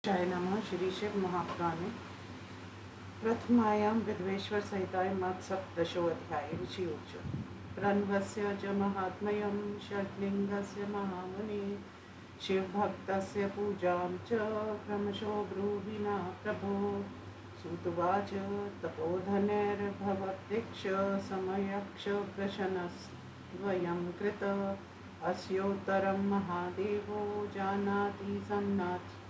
जय नमः श्री शिव महापुराणे प्रथमायां विद्वेश्वर सहिताय मत्सप्तशोऽध्याय ऋषियोच प्रणवस्य च महात्म्यं षड्लिङ्गस्य महामुने शिवभक्तस्य पूजां च क्रमशो ब्रूहिणा प्रभो सुतुवाच तपोधनैर्भवद्दीक्ष समयक्ष प्रशनस्त्वयं कृत अस्योत्तरं महादेवो जानाति सम्नात्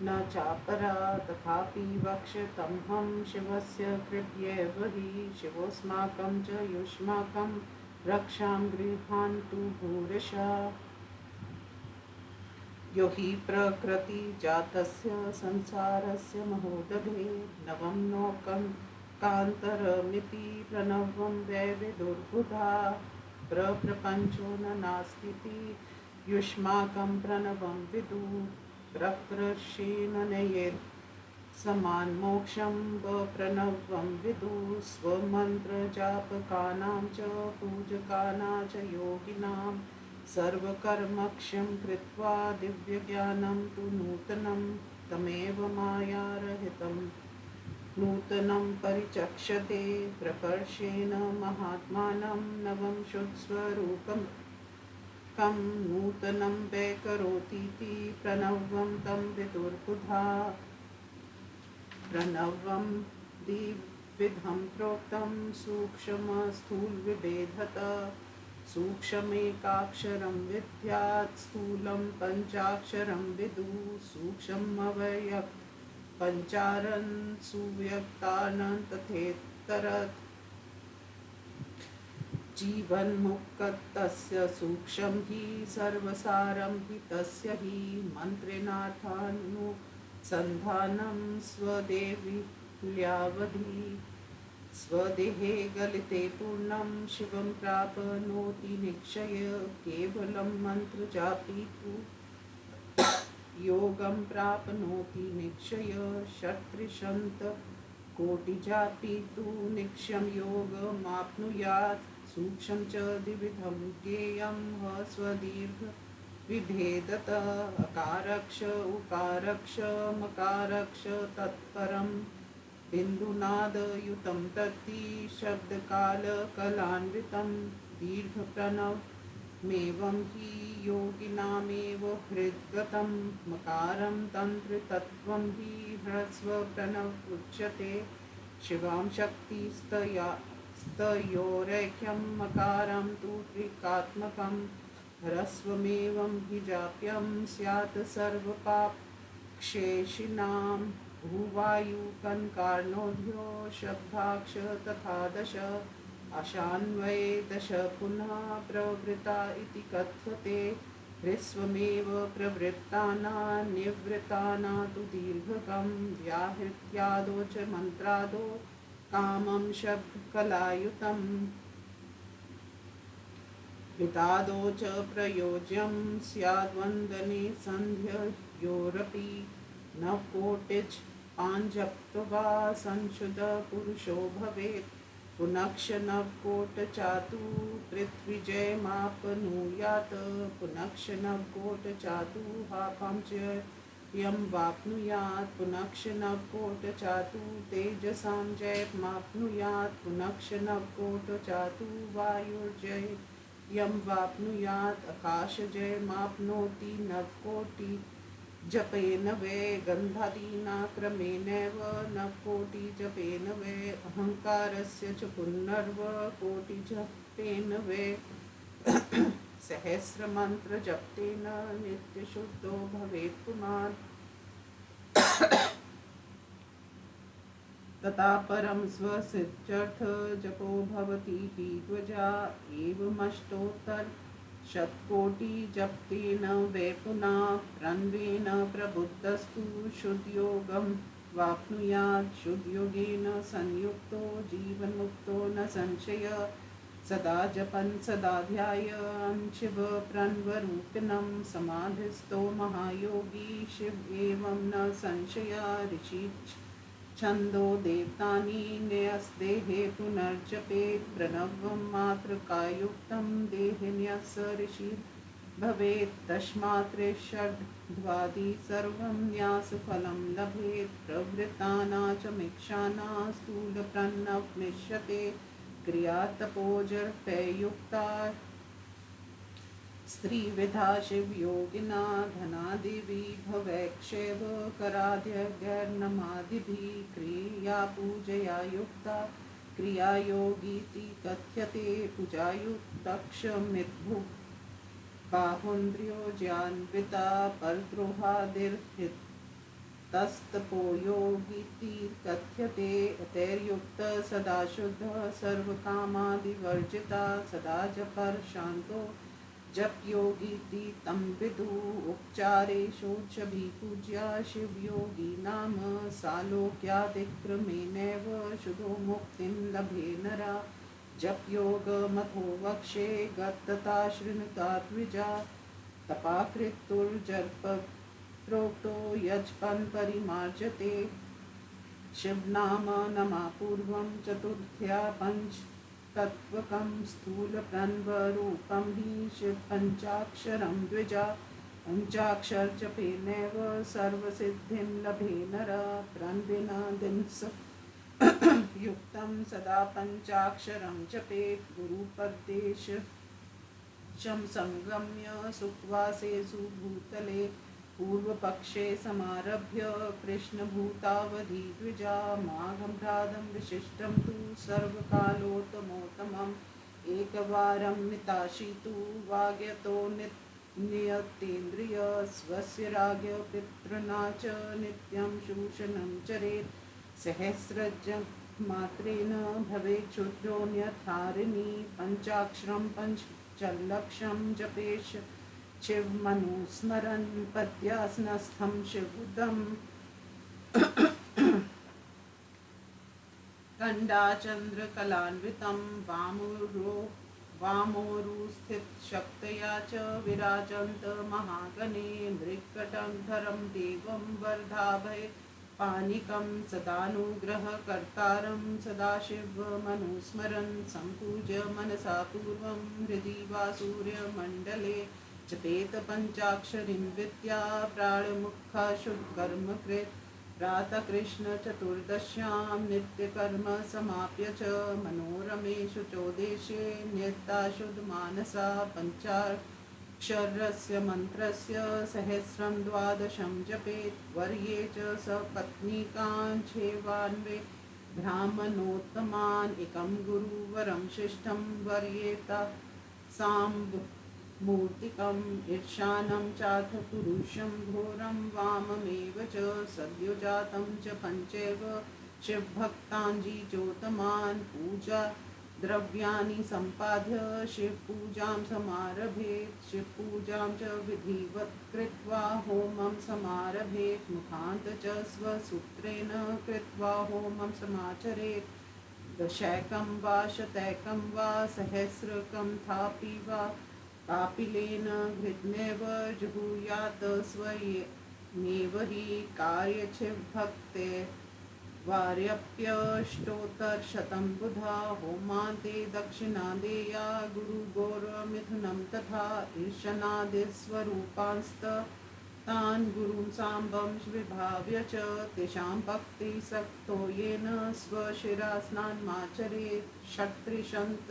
न चापरा तथापि वक्ष्यतमहं शिवस्य कृत्यैव हि शिवोऽस्माकं च युष्माकं रक्षां गृहान्तु भूरिशा यो हि प्रकृतिजातस्य संसारस्य महोदधे नवं नोकं कान्तरमिति प्रणवं वै विदुर्बुधा प्रप्रपञ्चो न नास्तीति युष्माकं प्रणवं विदु प्रकृष्येन नयेत् समान्मोक्षं प्रणवं विदु स्वमन्त्रजापकानां च पूजकानां च योगिनां सर्वकर्मक्षं कृत्वा दिव्यज्ञानं तु नूतनं तमेव मायारहितं नूतनं परिचक्षते प्रकर्षेण महात्मानं नवं शुद्धस्वरूपं कं नूतनं वै करोतीति प्रणवं तं विदुर्बुधा प्रणवं द्विविधं प्रोक्तं सूक्ष्मस्थूलविभेदत सूक्ष्मेकाक्षरं विद्यात् स्थूलं पञ्चाक्षरं विदुः सूक्ष्ममव्यक्तं पञ्चारन् सुव्यक्तान् तथेतरत् जीवन्मुक्तस्य सूक्ष्मं हि सर्वसारं हि तस्य हि मन्त्रेणार्थानुसन्धानं स्वदेवील्यावधि स्वदेहे गलिते पूर्णं शिवं प्राप्नोति निक्षय केवलं मन्त्रजापि तु योगं प्राप्नोति निक्षय षट्त्रिशतकोटिजापि तु निक्षयं योगमाप्नुयात् सूक्ष्मं च द्विविधं ज्ञेयं ह्रस्वदीर्घ विभेदत अकारक्ष उकारक्ष मकारक्ष तत्परं बिन्दुनादयुतं तद्धि शब्दकालकलान्वितं दीर्घप्रणवमेवं हि योगिनामेव हृद्गतं मकारं तन्त्रतत्त्वं हि ह्रस्वप्रणवमुच्यते शिवां शक्तिस्तयोरैक्यं मकारं तु त्रिकात्मकं ह्रस्वमेवं हि जाप्यं स्यात् सर्वपापक्षेषिणां भूवायुकन्कार्णोऽध्यो शब्दाक्ष तथा दश आशान्वये दश पुनः प्रवृत्ता इति कथ्यते ह्रस्वमेव प्रवृत्तानां निवृत्तानां तु दीर्घकं व्याहृत्यादौ च मन्त्रादौ कामं शब्दकलायुतं वितादौ च प्रयोज्यं स्याद्वन्दने सन्ध्ययोरपि नवकोटिच पाञ्जप्त्वा संशुद्धपुरुषो भवेत् पुनक्ष नवकोटचातु पृथ्वीजयमाप्नुयात् पुनक्ष नवकोटचातु हापं च यं वाप्नुयात् पुनक्ष नवकोटचातु तेजसां जयमाप्नुयात् पुनक्ष नवकोटचातु वायुर्जय यं वाप्नुयात् आकाशजयमाप्नोति नवकोटि जपेन वै गन्धादीना क्रमेणैव नवकोटिजपेन वै अहङ्कारस्य च पुनर्वकोटिजपेन वै सहस्रमन्त्रजपेन नित्यशुद्धो भवेत् पुमान् तथा परं स्वसिद्ध्यर्थ जपो भवति हि ध्वजा एवमष्टोत्तर शतकोटिजपेन वै पुनः प्रणवेन प्रबुद्धस्तु शुद्धयोगं वाप्नुयात् शुद्धयोगेन संयुक्तो जीवन्मुक्तो न संशय सदा जपन् सदा ध्यायन् शिवप्रणवरूपिणं समाधिस्थो महायोगी शिव एवं न संशय ऋषि छन्दो देवतानि न्यस्देहे पुनर्जपेत् प्रणवं मात्रकायुक्तं देहन्यस ऋषि भवेत् तस्मात् त्रिषड्वादि सर्वं न्यासफलं लभेत् प्रवृत्तानाचमीक्षाना स्थूलप्राणवमिष्यते क्रिया तपोजर्पयुक्ता स्त्रीविधा शिवयोगिना धनादिवि भवैक्षेव कराध्यगैर्नमादिभिः क्रिया पूजया युक्ता क्रियायोगीति कथ्यते पूजायुक्तक्षमिद्भु बाहुन्द्रियो ज्ञान्विता परद्रोहादिर्हितस्तपो योगीति कथ्यते तैर्युक्त सदा शुद्ध सर्वकामादिवर्जिता सदा जपर शांतो जप योगीति तं विदु उपचारेषोच्चभिः पूज्या शिवयोगी नाम सालोक्यादिक्रमेणैव शुद्धो मुक्तिं लभे नरा जप योगमथो वक्षे गत्तता शृणुता द्विजा तपाकृतुर्जल्प प्रोक्तो यजपन् परिमार्जते शिवनाम नमा पूर्वं चतुर्थ्या पंच तत्वकं स्थूलप्रणवरूपं हि शिवपञ्चाक्षरं द्विजा पञ्चाक्षर जपेनैव सर्वसिद्धिं लभे नर प्रणविनादिंस युक्तं सदा पञ्चाक्षरं जपेत् गुरुपदेशं संगम्य सुखवासेषु भूतले पूर्वपक्षे समारभ्य कृष्णभूतावधि द्विजा माघं भ्रादं विशिष्टं तु सर्वकालोत्तमोत्तमम् एकवारं निताशितु वाग्यतो नियतेन्द्रिय स्वस्य राज्ञ पितृना च नित्यं शूषणं चरेत् सहस्रजन्मात्रेण भवेत् क्षुद्रोऽन्यथारिणी पञ्चाक्षरं पञ्चलक्षं जपेश शिवमनुस्मरन् पद्यासनस्थं शिवदम् कण्डाचन्द्रकलान्वितं वामोरुस्थितशक्तया च विराजन्त महागणे मृत्कटंधरं देवं वर्धाभय पानिकं सदानुग्रहकर्तारं सदाशिवमनुस्मरन् सम्पूज्य मनसा पूर्वं हृदि वा सूर्यमण्डले जपेत पञ्चाक्षरीं विद्या प्राणमुखा शुभकर्मकृत् प्रातः कृष्ण चतुर्दश्यां नित्यकर्म समाप्य च मनोरमे शुचोदेशे नियता शुद्धमानसा पञ्चाक्षरस्य मन्त्रस्य सहस्रं द्वादशं जपेत् वर्ये च सपत्नीकान् छेवान्वे ब्राह्मणोत्तमान् एकं गुरुवरं शिष्टं वर्येता साम्ब मूर्तिकम् ईर्षानं चाथ पुरुषं घोरं वाममेव च सद्योजातं च पञ्चैव शिवभक्ताञ्जीजोतमान् पूजा द्रव्याणि सम्पाद्य शिवपूजां समारभेत् शिवपूजां च विधिवत् कृत्वा होमं समारभेत् मुखान्त च स्वसूत्रेण कृत्वा होमं समाचरेत् दशैकं वा शतैकं वा सहस्रकं थापि वा कापिलेन घृतमेव जुहुयात् स्वयमेव हि कार्यचिभक्ते वार्यप्यष्टोत्तरशतं बुधा होमान्ते दक्षिणा देया गुरुगौरमिथुनं तथा ईर्षणादिस्वरूपांस्तान् गुरुं साम्बं विभाव्य च तेषां भक्तिसक्तो येन स्वशिरास्नानमाचरेत् षट्त्रिशन्त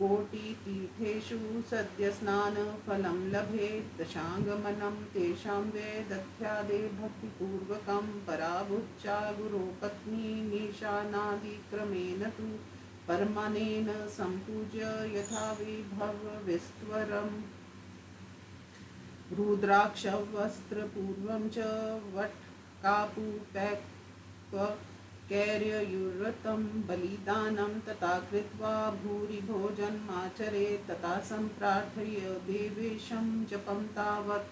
कोटितीर्थेषु सद्यस्नानफलं लभेत् दशाङ्गमनं तेषां वै दध्यादे भक्तिपूर्वकं पराभुच्चा गुरोपत्नी निशानादिक्रमेण तु परमानेन सम्पूज्य यथा विभवविस्त्वरम् रुद्राक्षवस्त्रपूर्वं च वट्कापूपैक्वकैर्ययुरतं बलिदानं तथा कृत्वा भूरि भोजनमाचरेत् तथा सम्प्रार्थय देवेशं जपं तावत्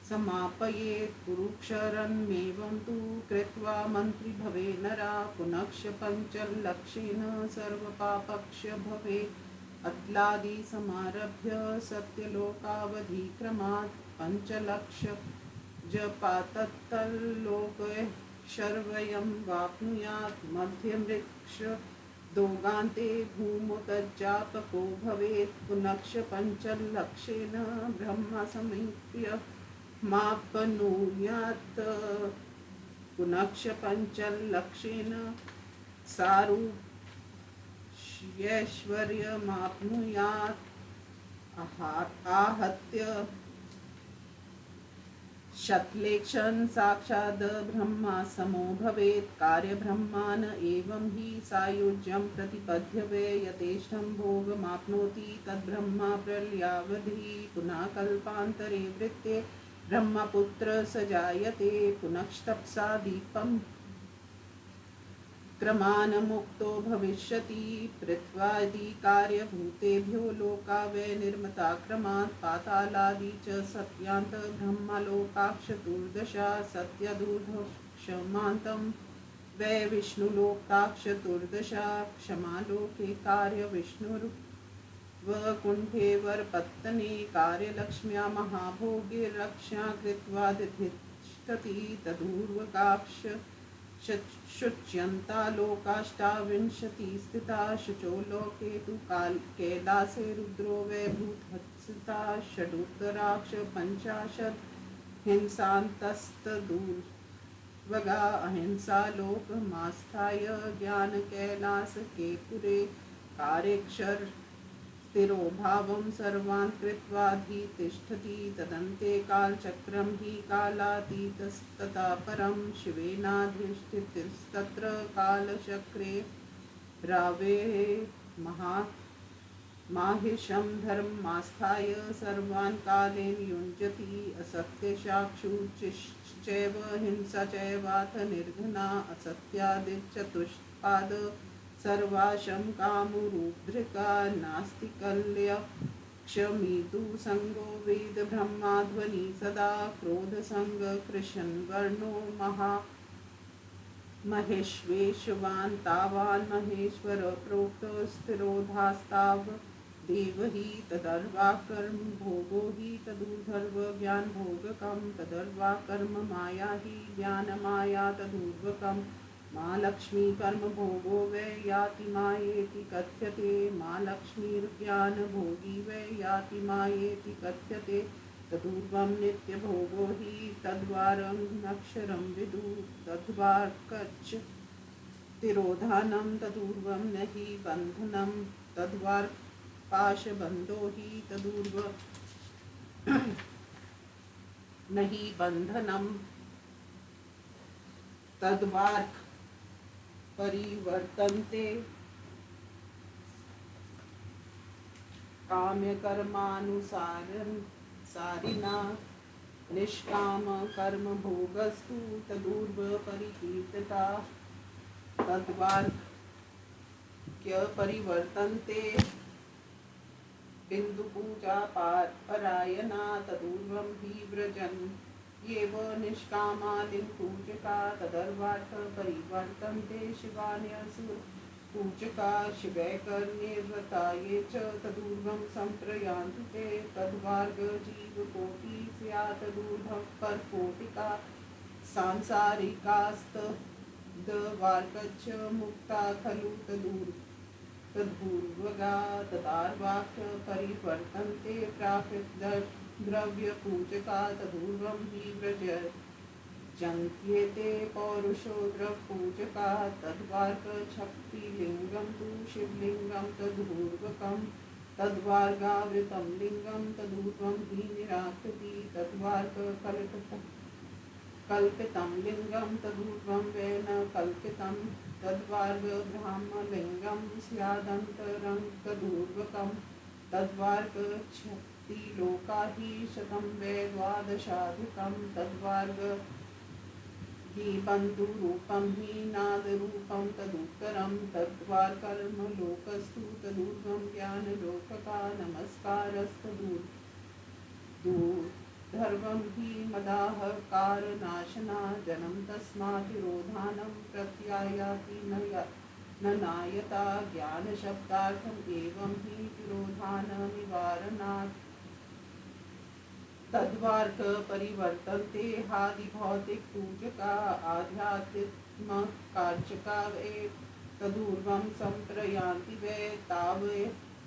समापयेत् गुरुक्षरन्मेवं तु कृत्वा मन्त्री भवे नरा पुनक्ष पञ्चलक्षेण सर्वपापक्ष भवेत् अत्लादि समारभ्य सत्यलोकावधिक्रमात् पञ्चलक्ष जपातत्तल्लोके शर्वयं वाप्नुयात् मध्यमृक्ष दोगान्ते भूमुतज्जापको भवेत् पुनक्ष पञ्चलक्षेण ब्रह्म समीप्य माप्नुयात् पुनक्ष पञ्चलक्षेण सारूप्यैश्वर्यमाप्नुयात् आहत्य शतलेक्षन् साक्षाद् ब्रह्मा समो भवेत् कार्यब्रह्मान् एवं हि सायुज्यं प्रतिपद्यते यथेष्टं भोगमाप्नोति तद्ब्रह्मा प्रलयावधि पुनः कल्पान्तरे वृत्ते ब्रह्मपुत्र स जायते पुनस्तपसा दीपं क्रमान् मुक्तो भविष्यति पृथ्वादि कार्यभूतेभ्यो लोका वै निर्मता क्रमात् पातालादि च सत्यान्त ब्रह्मलोकाः चतुर्दशा सत्यदूर्ध्वक्षमान्तं वै विष्णुलोकाः चतुर्दशा क्षमालोके कार्यविष्णुर्वकुण्ठे वरपत्तने कार्यलक्ष्म्या महाभोगे रक्षा कृत्वा तिष्ठति तदूर्वकाक्ष शुच्यन्ता लोकाष्टाविंशति स्थिता शुचो लोके तु कैलासे रुद्रो वै भूतहंसिता षडुत्तराक्ष पञ्चाशत् हिंसान्तस्तदूर्वगा अहिंसा लोकमास्थाय ज्ञान कैलास के पुरे कार्यक्षर स्थिरो भावं सर्वान् कृत्वाधितिष्ठति तदन्ते कालचक्रं हि कालातीतस्ततः परं शिवेनाधिष्ठितस्तत्र कालचक्रे रावेः माहिषं धर्मास्थाय सर्वान् कालेन युञ्जति असत्यसाक्षुश्चैव हिंसा चैवाथ निर्घ्ना असत्यादिचतुष्पाद सर्वाशं कामुरुद्रिका नास्ति कल्य क्षमितु संगो वेद ब्रह्माध्वनि सदा क्रोधसंग कृशन वर्णो महेश्वेशवान् तावान् महेश्वर प्रोक्त स्थिरोधास्ताव देव हि तदर्वा कर्म भोगो हि तदूर्ध्व ज्ञान भोगकं तदर्वा कर्म माया हि ज्ञान माया तदूर्ध्वकम् माँ लक्ष्मी कर्म भोगो वै याति मायेति कथ्यते माँ लक्ष्मीर्ज्ञान भोगी वै याति मायेति कथ्यते तदूर्वं नित्य भोगो हि तद्वारं नक्षरं विदु तद्वार्कच्च तिरोधानं तदूर्वं न हि बन्धनं तद्वार पाशबन्धो हि तदूर्व न हि बन्धनं तद्वार्क परिवर्तन्ते काम्यकर्मानुसारिणा निष्काम कर्म भोगस्तु तदूर्व परिकीर्तिता तद्वाक्य परिवर्तन्ते बिन्दुपूजा परायणा तदूर्वं हि व्रजन् येव निष्कामा लिङ्गपूजका तदर्वार्थ परिवर्तन्ते शिवान्यसुर पूजका शिवैकर्ण्ये व्रता ये च तदूर्वं सम्प्रयान्ति ते तद्वार्ग जीवकोटि स्यात् तदूर्ध्वं परकोटिका सांसारिकास्तद्वार्गच्च मुक्ता खलु तदूर्वगा तदार्वाक्य परिवर्तन्ते प्राकृत द्रव्यपूजका तदूर्वं हि व्रजन्त्येते पौरुषो द्रवपूजका तद्वार्गच्छक्तिलिङ्गं तु शिवलिङ्गं तदूर्वकं तद्वार्गावृतं लिङ्गं तदूर्वं हि निराकृति तद्वार्गकल्पितं लिङ्गं तदूर्वं वै न कल्पितं तद्वार्ग ब्राह्मलिङ्गं स्यादन्तरं तदूर्वकं तद्वार्ग लोका हि शतं वै द्वादशाधिकं तद्वार्ग हि बन्धुरूपं हि नादरूपं तदुत्तरं तद्वार्कर्म लोकस्तु तदूर्ध्वं ज्ञानलोकका नमस्कारस्तदूर्ध्वं हि मदाहकारनाशना जनं तस्मात् तिरोधानं प्रत्यायाति न नायता ज्ञानशब्दार्थम् एवं हि तिरोधाननिवारणात् तद्वार्क परिवर्तन्ते हादिभौतिक पूजका आध्यात्मकार्चका वे तदूर्वं सम्प्रयान्ति वै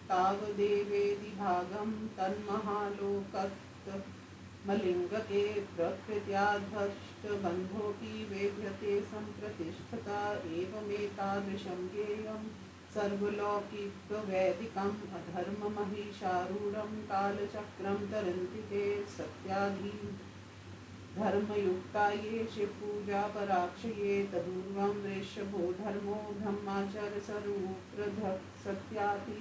तावदेवेदि भागं तन्महालोकत्मलिङ्गके प्रकृत्याधष्टबन्धोऽपि वेद्यते सम्प्रतिष्ठता एवमेतादृशं ज्ञेयं सर्वलौकिकवैदिकम् अधर्ममहिषारूढं कालचक्रं तरन्ति ते सत्याधि धर्मयुक्ता ये शिवपूजा पराक्षये तदूर्वं वृषभो धर्मो ब्रह्मचर्यस्वरूपप्रधक् सत्याति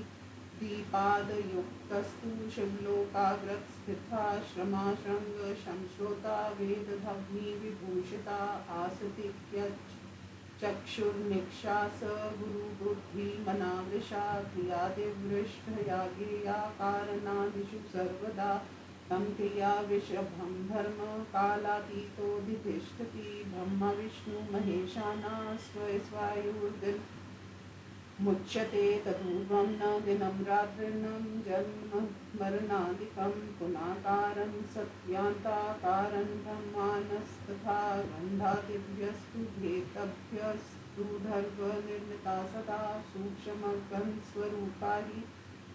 दीपादयुक्तस्तु शिवलोकाग्रत स्थिताश्रमाशृङ्ग संश्रोता वेदधग्नि विभूषिता आसतिक्यचक्षुर्निक्षास गुरुबुद्धिमनावृषा क्रियादिवृष्टयाज्ञेया कारणादिषु सर्वदा तं क्रिया विषभं धर्म कालातीतोऽधितिष्ठति ब्रह्म विष्णु महेशाना स्वयस्वायुर्दिन मुच्यते तदूर्वं न दिनं रात्रिर्नं जन्म मरणादिकं पुनाकारं सत्यान्ताकारं ब्रह्माणस्तथा गन्धादिभ्यस्तु भेतभ्यस्तु धर्वनिर्मिता सदा सूक्ष्मगन्धस्वरूपा हि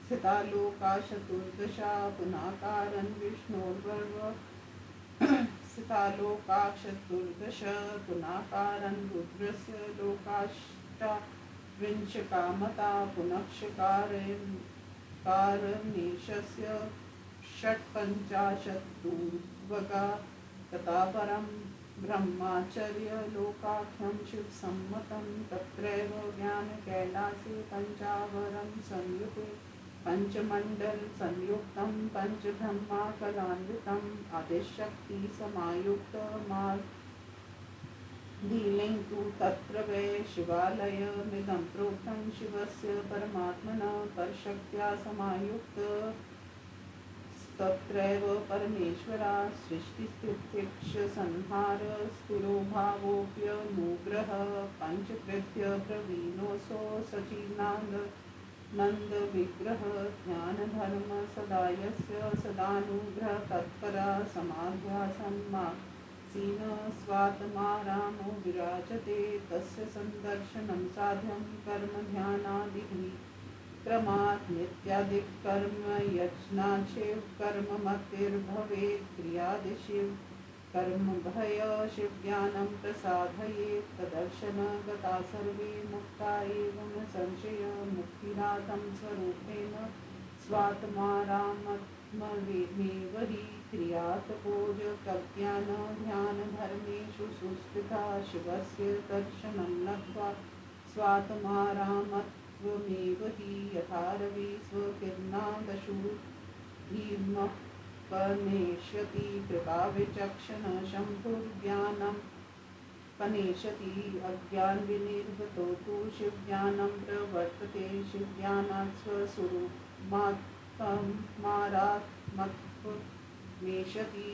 स्थिता लोका चतुर्दशा पुनाकारं विष्णोर्वर्व स्थिता लोका चतुर्दश पुनाकारं रुद्रस्य लोकाष्टा विंशकामता पुनक्षकारणेशस्य षट्पञ्चाशत्तूर्वगा तथा परं ब्रह्माचर्यलोकाख्यं शिवसम्मतं तत्रैव ज्ञानकैलासे पञ्चावरं संयुते पञ्चमण्डलसंयुक्तं पञ्चब्रह्माकलान्वितम् आदिशक्तिसमायुक्तमार्धीलिं तु तत्र वै शिवालयमिदं प्रोक्तं शिवस्य परमात्मनः परशक्त्या समायुक्तस्तत्रैव परमेश्वरा सृष्टिस्थित्यक्षसंहार स्थिरोभावोऽप्यनुग्रह पञ्चकृत्य प्रवीणोऽसौ सचिदानन्द विग्रह ध्यानधर्म सदा यस्य सदानुग्रह तत्परा समाध्या सन्मासीन स्वात्मारामो विराजते तस्य सन्दर्शनं साध्यं कर्म ध्यानादिभिः क्रमात् नित्यादिकर्म यज्ञाच्छिव कर्ममतिर्भवेत् क्रियादिशिव कर्मभय शिवज्ञानं प्रसादयेत् तदर्शनगता सर्वे मुक्ता एव न संशय मुक्तिदातं स्वरूपेण स्वात्मारामत्ममेव हि क्रियातपोजकज्ञानध्यानधर्मेषु सुस्थिता शिवस्य दर्शनं लब्ध्वा स्वात्मारामत्वमेव हि यथा रवि स्वकिरणादशु धीमः पनेष्यति कृपाविचक्षण शम्भुर्ज्ञानं पनेष्यति अज्ञानविनिर्वतो तु शिवज्ञानं प्रवर्तते शिवज्ञानात् स्वस्वरूपमात्मारात्मत्वमेष्यति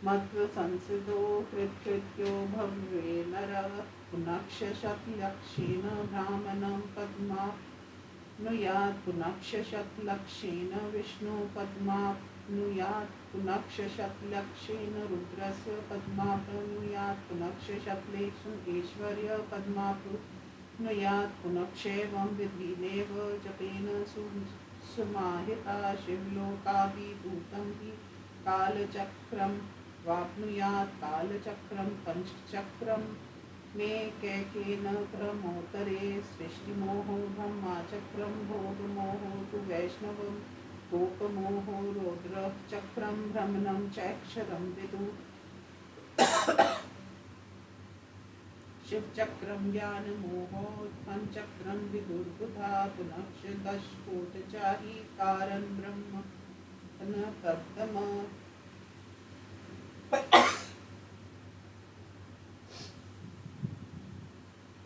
आत्मारात्मत्वसंसिद्धो कृत्कृत्यो भवे नरः पुनक्षशतलक्षेण ब्राह्मणं पद्माप्नुयात् पुनक्षशतलक्षेण विष्णु पद्माप्नुयात् पुनक्षशतलक्षेण रुद्रस्य पद्माप्नुयात् पुनक्षशतलेषु ऐश्वर्य पद्माप्नुयात् पुनक्षैवं विधिनेव जपेन सुमाहिता शिवलोकाभिभूतं हि कालचक्रं वाप्नुयात् कालचक्रं पञ्चचक्रं मे कैकेन क्रमोत्तरे सृष्टिमोहो ब्रह्माचक्रं भोगमोहो तु वैष्णवं गोपमोहो रौद्रचक्रं भ्रमणं चैक्षरं विदुः शिवचक्रं ज्ञानमोहोत्पञ्चक्रं विदुर्बुधा पुनक्षदशकोटचारी कारं ब्रह्म तद्दम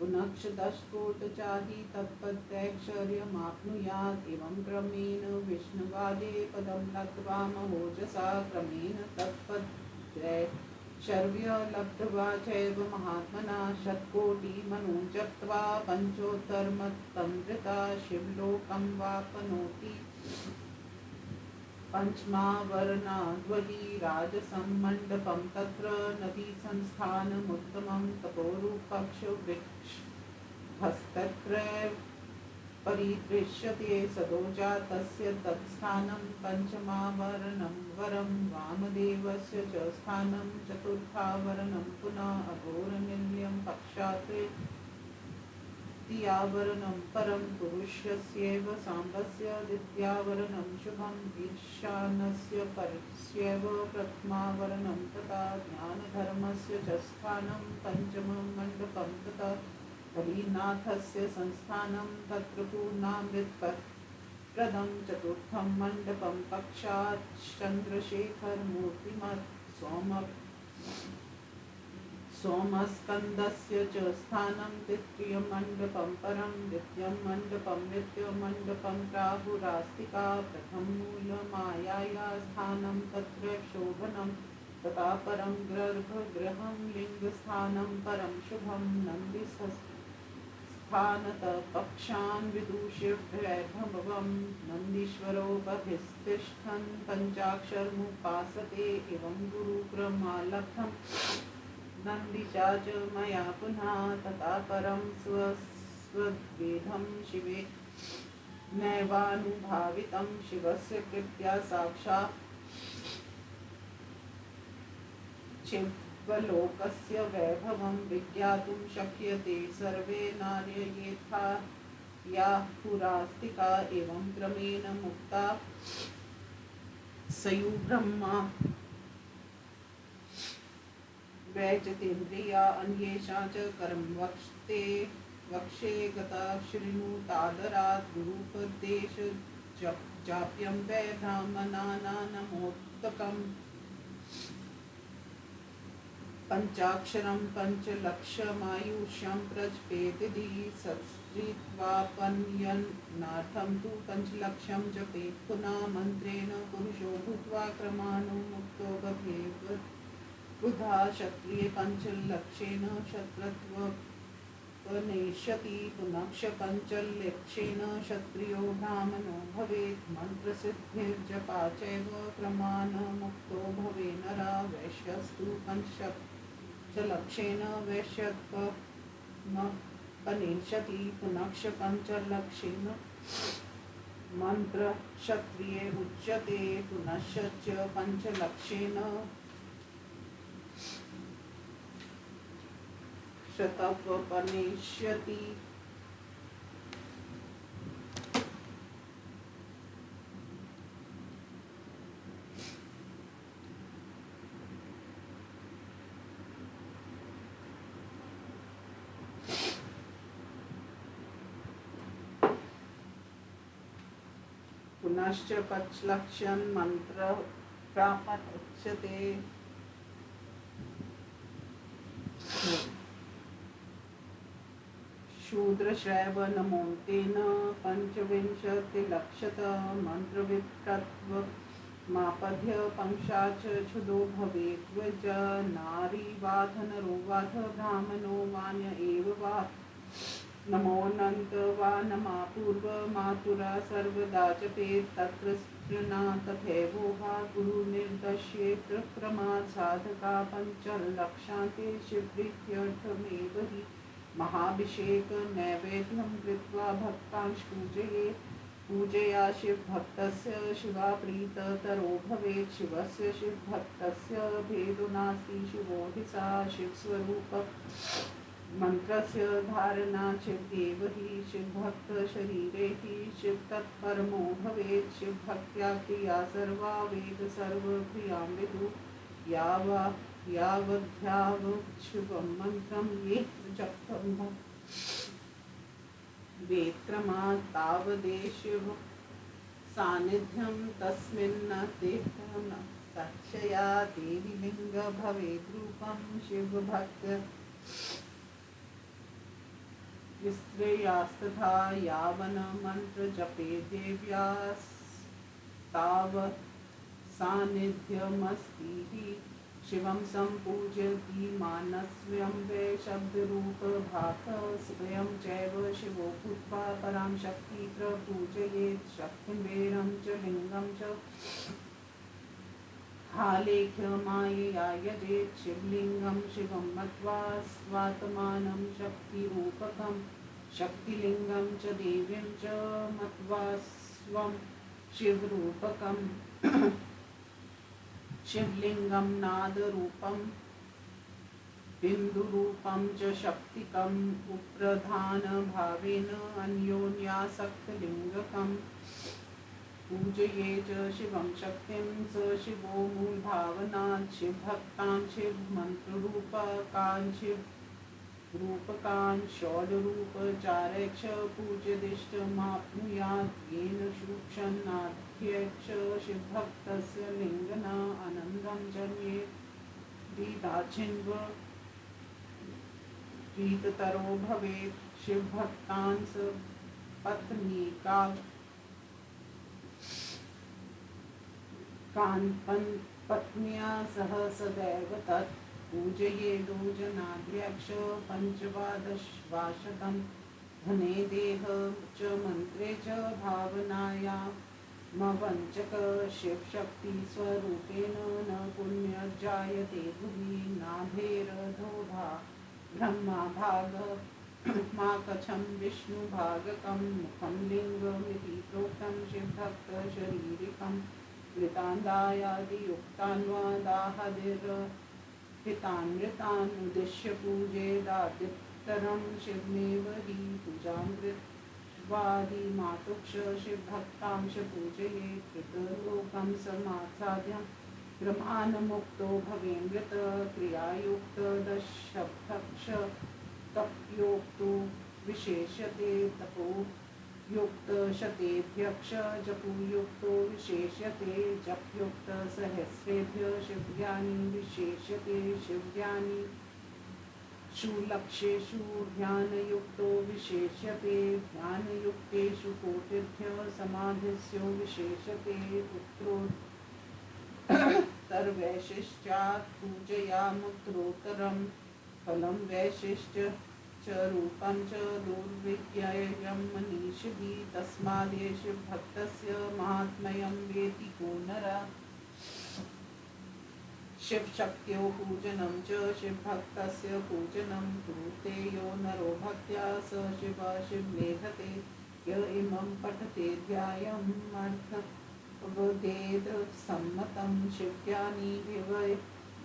पुनक्षदशकोटचारी तत्पदैक्षर्यमाप्नुयात् एवं क्रमेण विष्णुवादे पदं लब्ध्वा महोजसा क्रमेण तत्पदैक्षर्य लब्ध्वा चैव महात्मना शतकोटिमनुं जप्त्वा पञ्चोत्तरमतमृता शिवलोकं वाप्नोति पञ्चमावरणाद्वयी राजसं मण्डपं तत्र नदीसंस्थानमुत्तमं तपोरूपक्षवृक्षस्तत्र परिदृश्यते सदोजा तस्य तत्स्थानं पञ्चमावरणं वरं वामदेवस्य च स्थानं चतुर्थावरणं पुनः अघोरनिलयं पक्षात् तृतीयावरणं परं पुरुषस्यैव साम्बस्य द्वितीयावरणं शुभम् ईशानस्य परस्यैव प्रथमावरणं तथा ज्ञानधर्मस्य च स्थानं पञ्चमं मण्डपं तथा हरिनाथस्य संस्थानं तत्र पूर्णामृतप्रदं चतुर्थं मण्डपं पक्षात् चन्द्रशेखरमूर्तिमत् सोमस्कन्दस्य च स्थानं तृतीयमण्डपं परं द्वितीयं मण्डपं प्राहुरास्तिका प्रथममूलमायाया स्थानं तत्र शोभनं तथा परं गर्भगृहं लिङ्गस्थानं परं शुभं नन्दिस्थानतः पक्षान् विदुषीर्वैभवं नन्दीश्वरो बहिस्तिष्ठन् पञ्चाक्षरमुपासते एवं गुरुक्रमालब्धम् नन्दिशा च मया पुनः तथा परं स्वद्वेदं शिवे नैवानुभावितं शिवस्य कृत्या साक्षात् शिवलोकस्य वैभवं विज्ञातुं शक्यते सर्वे नार्ययेथा या पुरास्तिका एवं क्रमेण मुक्ता सयुब्रह्मा वैजतेन्द्रिया अन्येषां च कर्म वक्षे गता शृणुतादरात् गुरुपदेश जाप्यं वै ब्राह्मणानामोक्तकम् पञ्चाक्षरं पञ्चलक्षमायुष्यं प्रजपेदिति संस्कृत्वापन्यनार्थं तु पञ्चलक्षं जपेत् पुनः मन्त्रेण पुरुषो भूत्वा क्रमाणो मुक्तो भवेत् बुधा क्षत्रिये पञ्चलक्षेण क्षत्रत्वपनेष्यति पुनश्च पञ्चलक्षेण क्षत्रियो ब्राह्मणो भवेत् मन्त्रसिद्धिर्जपा चैव क्रमान्मुक्तो भवे नरा वैश्यस्तु पञ्चलक्षेण वैश्यत्वपनेष्यति पुनश्च पञ्चलक्षेण मन्त्रक्षत्रिये उच्यते पुनश्च पञ्चलक्षेण शतपनेष्यति पुनश्च पञ्चलक्षं मंत्र प्राप्यते शूद्रश्रैवनमोन्तेन पञ्चविंशतिलक्षत मन्त्रविप्रत्वमापद्य पंशाच क्षुदो भवेत् द्विज नारी वाथ नरो वाथ ब्राह्मणो वान्य एव वा नमोऽनन्त वा नमा पूर्वमातुरा सर्वदा जपेत् तत्र स्त्रीणा तथैवोहा गुरुर्निर्दश्येत् क्रमात् साधका पञ्चलक्षान्ते शिवप्रीत्यर्थमेव हि महाभिषेक नैवेद्यं कृत्वा भक्तांश पूजया शिवभक्तस्य शिवा प्रीततरो भवेत् शिवस्य शिवभक्तस्य भेदो नास्ति शिवो हि सा शिवस्वरूप मन्त्रस्य धारणा शिवदेव हि शिवभक्तशरीरे हि शिवतत्परमो भवेत् शिवभक्त्या क्रिया सर्वा वेद सर्वक्रियां विदुः यावद्यावच्छिवं मन्त्रं ये जपं वेत्रमात् तावदेशिव सान्निध्यं तस्मिन् तीर्थं साक्षया देवी लिंग भवेत् रूपं शिवभक्त स्त्रियास्तथा यावन मंत्र जपे देव्यास्तावत् सान्निध्यमस्ति हि शिवं सम्पूजयति मानस्व्यं वै शब्दरूपभासः स्वयं चैव शिवो भूत्वा परां शक्ति प्रपूजयेत् शक्तिं वैरं च लिङ्गं च हालेख्यमायया यजेत् शिवलिङ्गं शिवं मत्वा स्वात्मानं शक्तिरूपकं शक्तिलिङ्गं च देवीं च मत्वा स्वं शिवरूपकम् शिवलिङ्गं नादरूपं बिन्दुरूपं च शक्तिकम् उप्रधानभावेन अन्योन्यासक्तलिङ्गकम् पूजये च शिवं शक्तिं स शिवो मूलभावनात् शिवभक्तान् शिवमन्त्ररूपकान् शिवरूपकान् षोडरूपचारैक्ष पूज्यदिष्टमाप्नुयात् येन सूक्षन्नाध्यक्ष शिवभक्तस्य लिङ्गना आनन्दं जन्येत् प्रीताचिन्व प्रीततरो भवेत् शिवभक्तान् स पत्नीका पत्न्या सह सदैव तत् पूजयेदो जनाध्यक्ष पञ्चवादशवाशतं धने देह च मन्त्रे च भावनाया मवञ्चक शिवशक्तिस्वरूपेण न पुण्यर्जायते भुवि नाभेरधोधा ब्रह्माभागमाकछं विष्णुभागकं मुखं लिङ्गमिति प्रोक्तं शिवभक्तशरीरिकम् कृतान्वादाहदिर्हितान्मृतान् उद्दिश्य पूजेदाद्युत्तरं शिवमेव पूजां कृत्वादिमातुक्ष शिवभक्तांश पूजये कृतलोकं समासाद्यं क्रमान्मुक्तो भवेन्द्रत क्रियायुक्त दशभक्ष तप्योक्तो विशेष्यते तपो युक्त शतेभ्यक्ष जपुयुक्तो विशेष्यते जपयुक्त सहस्रेभ्य शिवज्ञानी विशेष्यते शिवज्ञानी षुलक्षेषु ध्यानयुक्तो विशेष्यते ध्यानयुक्तेषु कोटिभ्य समाधिस्यो विशेष्यते उत्तरोत्तरवैशिष्ट्यात् पूजयामुत्तरोत्तरं फलं वैशिष्ट्य च रूपं च दुर्विज्ञेयं मनीषिभिः तस्माद् शिवभक्तस्य महात्म्यं वेति को नरः शिवशक्त्योः पूजनं च शिवभक्तस्य पूजनं कुरुते यो नरो भक्त्या स शिवः शिवमेधते य इमं पठते ध्यायमर्थवदेद सम्मतं शिवज्ञानी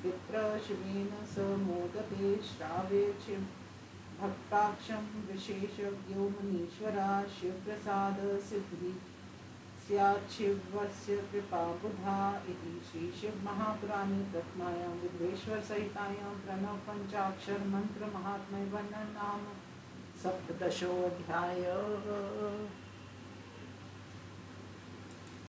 वित्र शिवेन स मोदते श्रावे शिव भक्ताक्षं विशेषज्ञो मनीश्वरा शिवप्रसाद सिद्धि स्यात् शिवस्य कृपा बुधा इति श्री शिव महापुराणे प्रथमायां विद्वेश्वर सहितायां प्रणव पंचाक्षर मंत्र महात्म्य वर्णन नाम सप्तदशोऽध्यायः।